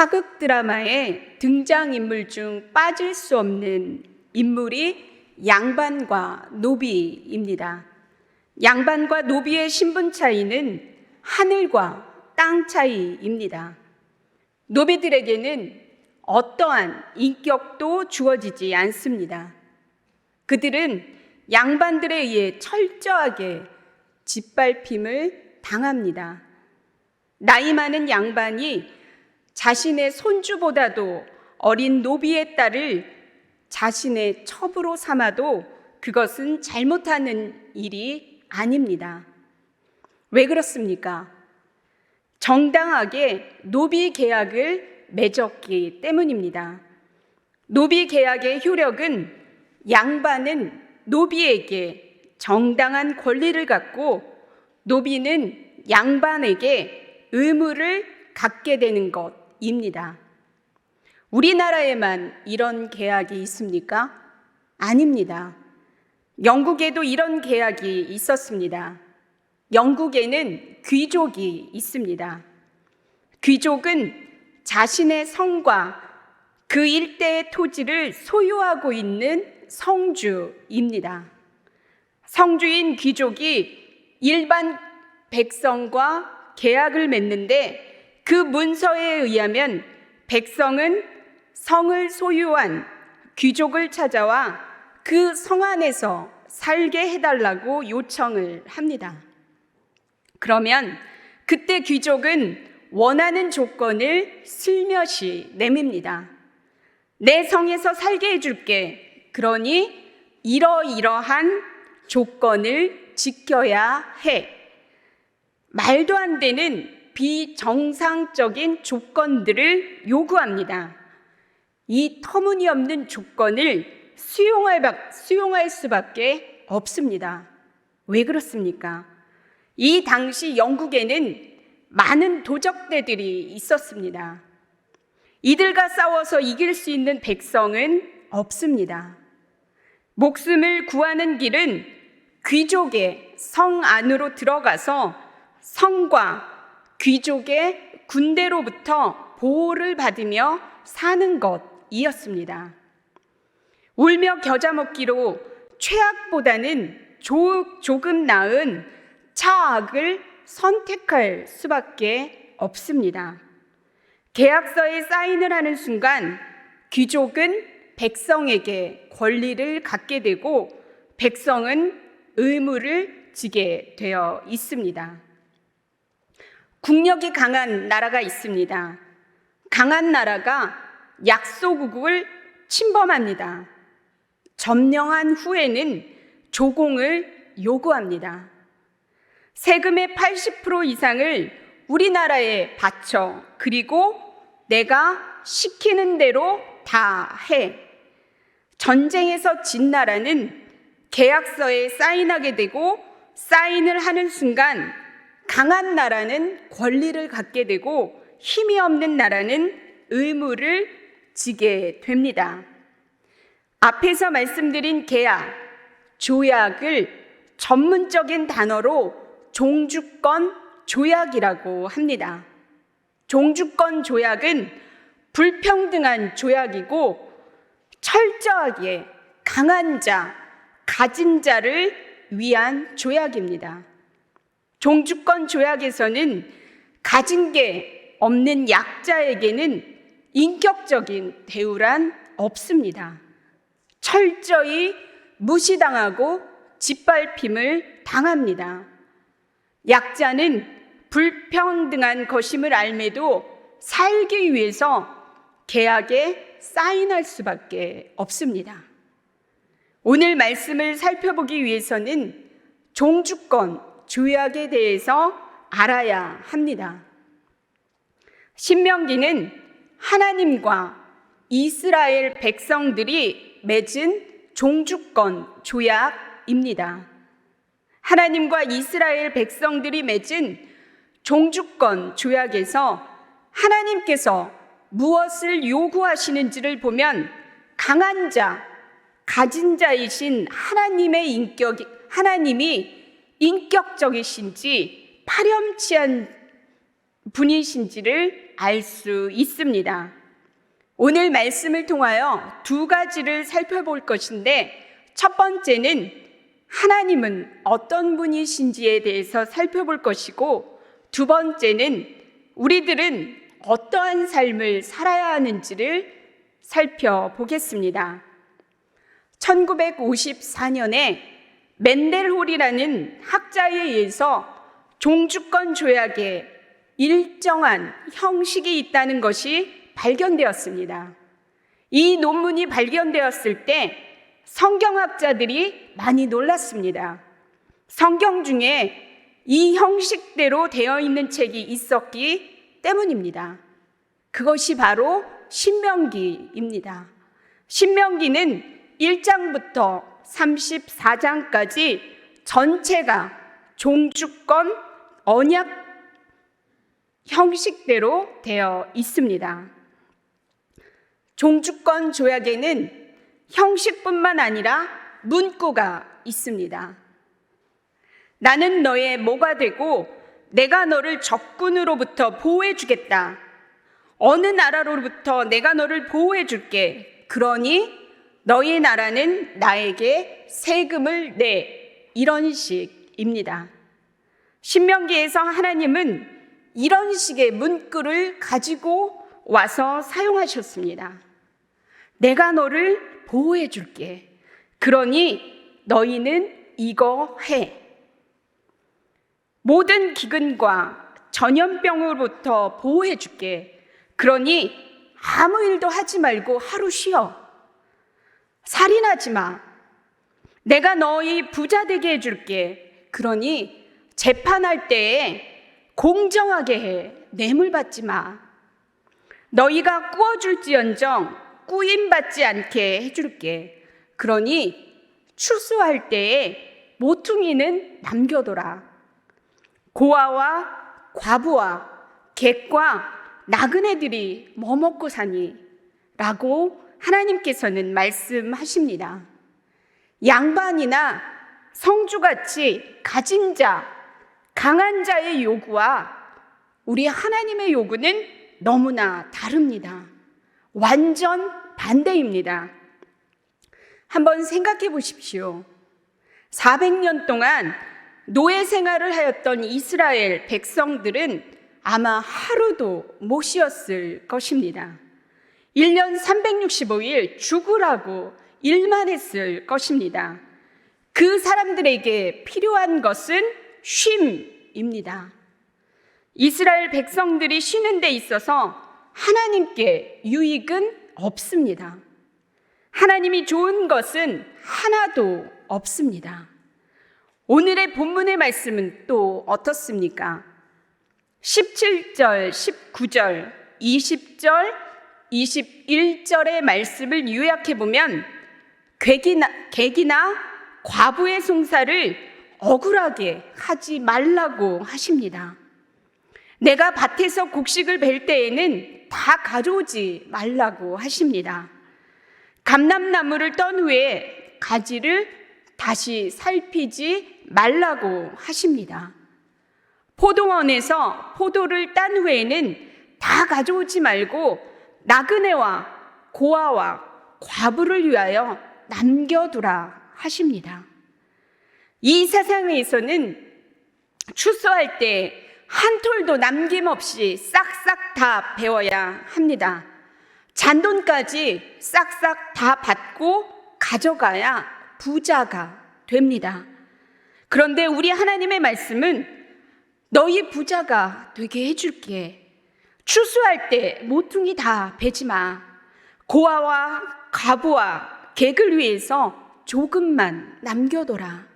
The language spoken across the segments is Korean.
사극 드라마의 등장인물 중 빠질 수 없는 인물이 양반과 노비입니다. 양반과 노비의 신분 차이는 하늘과 땅 차이입니다. 노비들에게는 어떠한 인격도 주어지지 않습니다. 그들은 양반들에 의해 철저하게 짓밟힘을 당합니다. 나이 많은 양반이 자신의 손주보다도 어린 노비의 딸을 자신의 첩으로 삼아도 그것은 잘못하는 일이 아닙니다. 왜 그렇습니까? 정당하게 노비 계약을 맺었기 때문입니다. 노비 계약의 효력은 양반은 노비에게 정당한 권리를 갖고 노비는 양반에게 의무를 갖게 되는 것입니다. 우리나라에만 이런 계약이 있습니까? 아닙니다. 영국에도 이런 계약이 있었습니다. 영국에는 귀족이 있습니다. 귀족은 자신의 성과 그 일대의 토지를 소유하고 있는 성주입니다. 성주인 귀족이 일반 백성과 계약을 맺는데 그 문서에 의하면 백성은 성을 소유한 귀족을 찾아와 그 성 안에서 살게 해달라고 요청을 합니다. 그러면 그때 귀족은 원하는 조건을 슬며시 내밉니다. 내 성에서 살게 해줄게. 그러니 이러이러한 조건을 지켜야 해. 말도 안 되는 비정상적인 조건들을 요구합니다. 이 터무니없는 조건을 수용할 수밖에 없습니다. 왜 그렇습니까? 이 당시 영국에는 많은 도적대들이 있었습니다. 이들과 싸워서 이길 수 있는 백성은 없습니다. 목숨을 구하는 길은 귀족의 성 안으로 들어가서 성과 귀족의 군대로부터 보호를 받으며 사는 것이었습니다. 울며 겨자 먹기로 최악보다는 조금 나은 차악을 선택할 수밖에 없습니다. 계약서에 사인을 하는 순간 귀족은 백성에게 권리를 갖게 되고 백성은 의무를 지게 되어 있습니다. 국력이 강한 나라가 있습니다. 강한 나라가 약소국을 침범합니다. 점령한 후에는 조공을 요구합니다. 세금의 80% 이상을 우리나라에 바쳐 그리고 내가 시키는 대로 다 해. 전쟁에서 진 나라는 계약서에 사인하게 되고 사인을 하는 순간 강한 나라는 권리를 갖게 되고 힘이 없는 나라는 의무를 지게 됩니다. 앞에서 말씀드린 계약, 조약을 전문적인 단어로 종주권 조약이라고 합니다. 종주권 조약은 불평등한 조약이고 철저하게 강한 자, 가진 자를 위한 조약입니다. 종주권 조약에서는 가진 게 없는 약자에게는 인격적인 대우란 없습니다. 철저히 무시당하고 짓밟힘을 당합니다. 약자는 불평등한 것임을 알매도 살기 위해서 계약에 사인할 수밖에 없습니다. 오늘 말씀을 살펴보기 위해서는 종주권 조약에 대해서 알아야 합니다. 신명기는 하나님과 이스라엘 백성들이 맺은 종주권 조약입니다. 하나님과 이스라엘 백성들이 맺은 종주권 조약에서 하나님께서 무엇을 요구하시는지를 보면 강한 자, 가진 자이신 하나님이 인격적이신지 파렴치한 분이신지를 알 수 있습니다. 오늘 말씀을 통하여 두 가지를 살펴볼 것인데, 첫 번째는 하나님은 어떤 분이신지에 대해서 살펴볼 것이고, 두 번째는 우리들은 어떠한 삶을 살아야 하는지를 살펴보겠습니다. 1954년에 맨델홀이라는 학자에 의해서 종주권 조약에 일정한 형식이 있다는 것이 발견되었습니다. 이 논문이 발견되었을 때 성경학자들이 많이 놀랐습니다. 성경 중에 이 형식대로 되어 있는 책이 있었기 때문입니다. 그것이 바로 신명기입니다. 신명기는 1장부터 34장까지 전체가 종주권 언약 형식대로 되어 있습니다. 종주권 조약에는 형식뿐만 아니라 문구가 있습니다. 나는 너의 모가 되고 내가 너를 적군으로부터 보호해 주겠다. 어느 나라로부터 내가 너를 보호해 줄게. 그러니 너희 나라는 나에게 세금을 내. 이런 식입니다. 신명기에서 하나님은 이런 식의 문구를 가지고 와서 사용하셨습니다. 내가 너를 보호해 줄게. 그러니 너희는 이거 해. 모든 기근과 전염병으로부터 보호해 줄게. 그러니 아무 일도 하지 말고 하루 쉬어. 살인하지 마. 내가 너희 부자 되게 해줄게. 그러니 재판할 때에 공정하게 해. 뇌물 받지 마. 너희가 꾸어줄지언정 꾸임받지 않게 해줄게. 그러니 추수할 때에 모퉁이는 남겨둬라. 고아와 과부와 객과 나그네들이 뭐 먹고 사니? 라고 하나님께서는 말씀하십니다. 양반이나 성주같이 가진 자, 강한 자의 요구와 우리 하나님의 요구는 너무나 다릅니다. 완전 반대입니다. 한번 생각해 보십시오. 400년 동안 노예 생활을 하였던 이스라엘 백성들은 아마 하루도 못 쉬었을 것입니다. 1년 365일 죽으라고 일만 했을 것입니다. 그 사람들에게 필요한 것은 쉼입니다. 이스라엘 백성들이 쉬는 데 있어서 하나님께 유익은 없습니다. 하나님이 좋은 것은 하나도 없습니다. 오늘의 본문의 말씀은 또 어떻습니까? 17절, 19절, 20절, 21절의 말씀을 요약해 보면 객이나 과부의 송사를 억울하게 하지 말라고 하십니다. 내가 밭에서 곡식을 벨 때에는 다 가져오지 말라고 하십니다. 감람나무를 떤 후에 가지를 다시 살피지 말라고 하십니다. 포도원에서 포도를 딴 후에는 다 가져오지 말고 나그네와 고아와 과부를 위하여 남겨두라 하십니다. 이 세상에서는 추수할 때 한 톨도 남김없이 싹싹 다 베어야 합니다. 잔돈까지 싹싹 다 받고 가져가야 부자가 됩니다. 그런데 우리 하나님의 말씀은 너희 부자가 되게 해줄게. 추수할 때 모퉁이 다 베지 마. 고아와 과부와 객을 위해서 조금만 남겨둬라.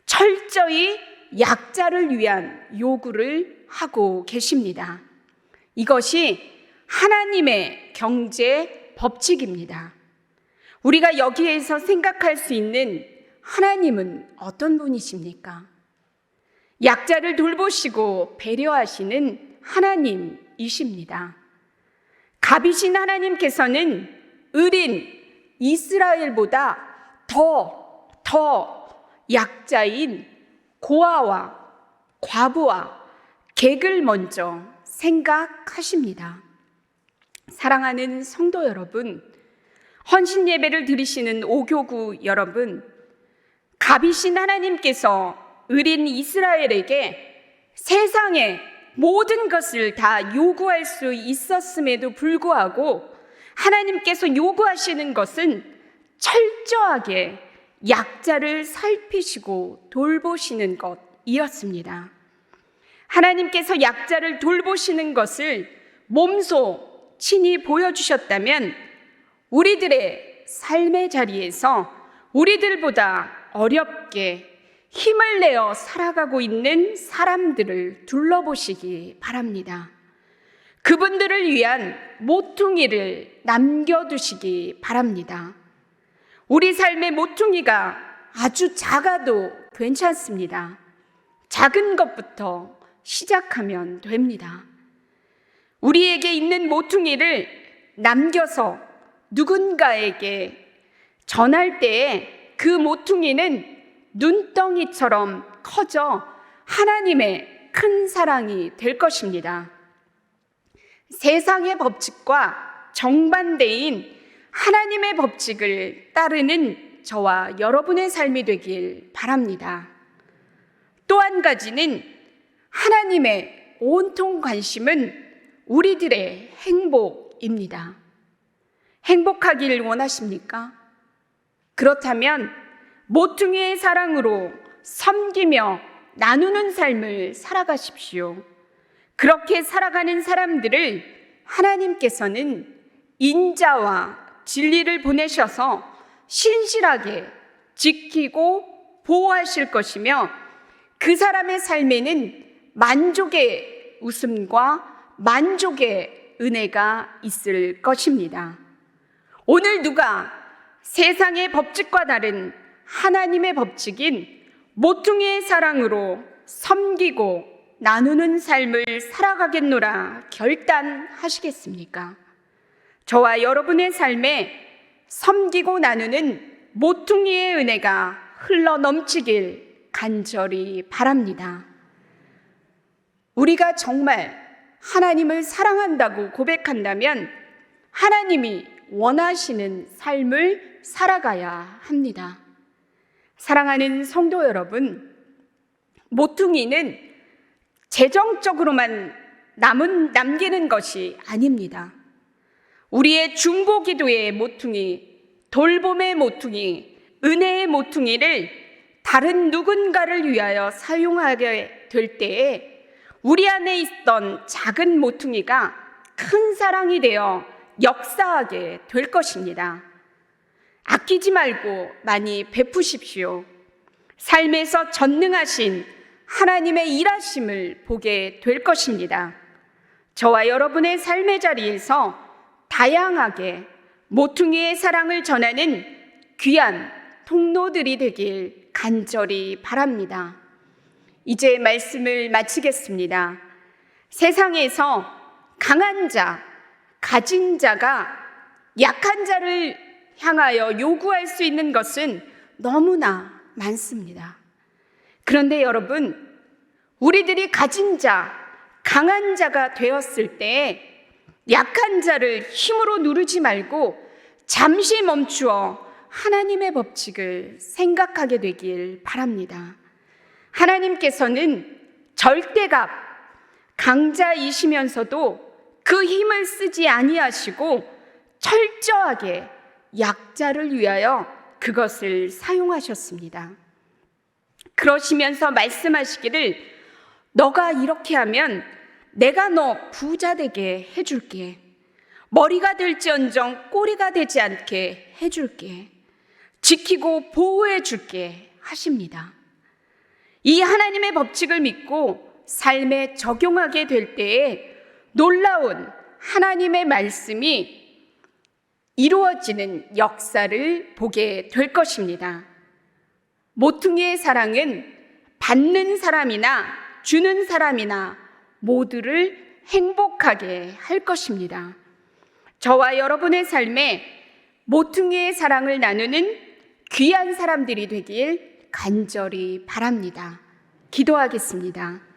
철저히 약자를 위한 요구를 하고 계십니다. 이것이 하나님의 경제 법칙입니다. 우리가 여기에서 생각할 수 있는 하나님은 어떤 분이십니까? 약자를 돌보시고 배려하시는 하나님이십니다. 갑이신 하나님께서는 의린 이스라엘보다 더 약자인 고아와 과부와 객을 먼저 생각하십니다. 사랑하는 성도 여러분, 헌신 예배를 드리시는 오교구 여러분, 갑이신 하나님께서 의린 이스라엘에게 세상의 모든 것을 다 요구할 수 있었음에도 불구하고 하나님께서 요구하시는 것은 철저하게 약자를 살피시고 돌보시는 것이었습니다. 하나님께서 약자를 돌보시는 것을 몸소 친히 보여주셨다면 우리들의 삶의 자리에서 우리들보다 어렵게 힘을 내어 살아가고 있는 사람들을 둘러보시기 바랍니다. 그분들을 위한 모퉁이를 남겨두시기 바랍니다. 우리 삶의 모퉁이가 아주 작아도 괜찮습니다. 작은 것부터 시작하면 됩니다. 우리에게 있는 모퉁이를 남겨서 누군가에게 전할 때에 그 모퉁이는 눈덩이처럼 커져 하나님의 큰 사랑이 될 것입니다. 세상의 법칙과 정반대인 하나님의 법칙을 따르는 저와 여러분의 삶이 되길 바랍니다. 또 한 가지는 하나님의 온통 관심은 우리들의 행복입니다. 행복하길 원하십니까? 그렇다면 모퉁이의 사랑으로 섬기며 나누는 삶을 살아가십시오. 그렇게 살아가는 사람들을 하나님께서는 인자와 진리를 보내셔서 신실하게 지키고 보호하실 것이며 그 사람의 삶에는 만족의 웃음과 만족의 은혜가 있을 것입니다. 오늘 누가 세상의 법칙과 다른 하나님의 법칙인 모퉁이의 사랑으로 섬기고 나누는 삶을 살아가겠노라 결단하시겠습니까? 저와 여러분의 삶에 섬기고 나누는 모퉁이의 은혜가 흘러 넘치길 간절히 바랍니다. 우리가 정말 하나님을 사랑한다고 고백한다면 하나님이 원하시는 삶을 살아가야 합니다. 사랑하는 성도 여러분, 모퉁이는 재정적으로만 남기는 것이 아닙니다. 우리의 중보 기도의 모퉁이, 돌봄의 모퉁이, 은혜의 모퉁이를 다른 누군가를 위하여 사용하게 될 때에 우리 안에 있던 작은 모퉁이가 큰 사랑이 되어 역사하게 될 것입니다. 아끼지 말고 많이 베푸십시오. 삶에서 전능하신 하나님의 일하심을 보게 될 것입니다. 저와 여러분의 삶의 자리에서 다양하게 모퉁이의 사랑을 전하는 귀한 통로들이 되길 간절히 바랍니다. 이제 말씀을 마치겠습니다. 세상에서 강한 자, 가진 자가 약한 자를 향하여 요구할 수 있는 것은 너무나 많습니다. 그런데 여러분, 우리들이 가진 자, 강한 자가 되었을 때 약한 자를 힘으로 누르지 말고 잠시 멈추어 하나님의 법칙을 생각하게 되길 바랍니다. 하나님께서는 절대값, 강자이시면서도 그 힘을 쓰지 아니하시고 철저하게 약자를 위하여 그것을 사용하셨습니다. 그러시면서 말씀하시기를 너가 이렇게 하면 내가 너 부자 되게 해줄게. 머리가 될지언정 꼬리가 되지 않게 해줄게. 지키고 보호해 줄게 하십니다. 이 하나님의 법칙을 믿고 삶에 적용하게 될 때에 놀라운 하나님의 말씀이 이루어지는 역사를 보게 될 것입니다. 모퉁이의 사랑은 받는 사람이나 주는 사람이나 모두를 행복하게 할 것입니다. 저와 여러분의 삶에 모퉁이의 사랑을 나누는 귀한 사람들이 되길 간절히 바랍니다. 기도하겠습니다.